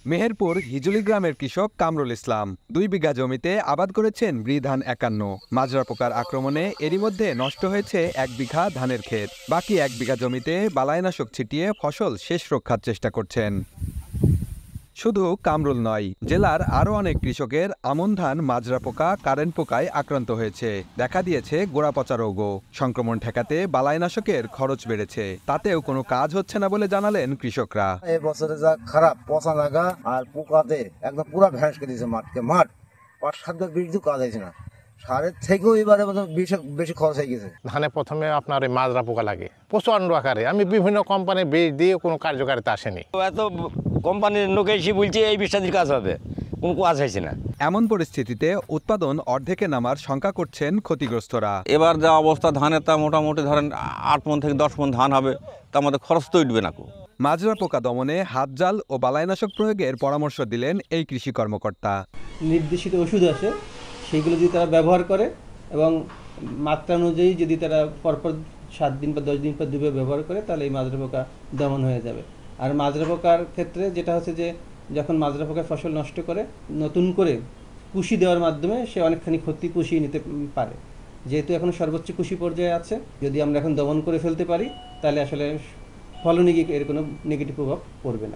মেহেরপুর হিজুলি গ্রামের কৃষক কামরুল ইসলাম ২ বিঘা জমিতে আবাদ করেছেন ব্রি ধান ৫১। মাজরা পোকার আক্রমণে এরই মধ্যে নষ্ট হয়েছে ১ বিঘা ধানের ক্ষেত। বাকি ১ বিঘা জমিতে বালাইনাশক ছিটিয়ে ফসল শেষ রক্ষার চেষ্টা করছেন। শুধু কামরুল নয়, জেলার আরও অনেক কৃষকের আমন ধান মাজরা পোকা, কারেন্ট পোকায় আক্রান্ত হয়েছে। দেখা দিয়েছে গোড়াপচা রোগও। সংক্রমণ ঠেকাতে বালাইনাশকের খরচ বেড়েছে, তাতেও কোনো কাজ হচ্ছে না বলে জানালেন কৃষকরা। এবছরে যা খারাপ, পচা লাগা আর পোকাতে একদম পুরো ভ্যাঁস করে দিয়েছে মাঠ ৫-৭ বীজ কাজ হয়েছে না। সারের থেকেও এবারে বেশি খরচ হয়ে গেছে। ধানে প্রথমে আপনার এই মাজরা পোকা লাগে প্রচন্ড আকারে। আমি বিভিন্ন কোম্পানির বীজ দিয়ে কোনো কার্যকারিতা আসেনি। এত কোম্পানির লোকে এসে বলছে এই বীজটার কাজ হবে, কোনো কাজ হয়েছে না। এমন পরিস্থিতিতে উৎপাদন অর্ধেকে নামার শঙ্কা করছেন ক্ষতিগ্রস্তরা। এবার যা অবস্থা ধানের, তা মোটামুটি ধরেন ৮ মণ থেকে ১০ মণ ধান হবে, তার মধ্যে খরচ তো উঠবে না। মাজরা পোকা দমনে হাত জাল ও বালাইনাশক প্রয়োগের পরামর্শ দিলেন এই কৃষি কর্মকর্তা। নির্দেশিত ওষুধ আছে, সেইগুলো যদি তারা ব্যবহার করে এবং মাত্রা অনুযায়ী যদি তারা পরপর ৭ দিন বা ১০ দিন পর দুবে ব্যবহার করে, তাহলে এই মাজরা পোকা দমন হয়ে যাবে। আর মাজরা পোকার ক্ষেত্রে যেটা হচ্ছে যে যখন মাজরা পোকা ফসল নষ্ট করে, নতুন করে কুশি দেওয়ার মাধ্যমে সে অনেকখানি ক্ষতি পুষিয়ে নিতে পারে। যেহেতু এখন সর্বোচ্চ কুশি পর্যায়ে আছে, যদি আমরা এখন দমন করে ফেলতে পারি, তাহলে আসলে ফলনে গিয়ে এর কোনো নেগেটিভ প্রভাব পড়বে না।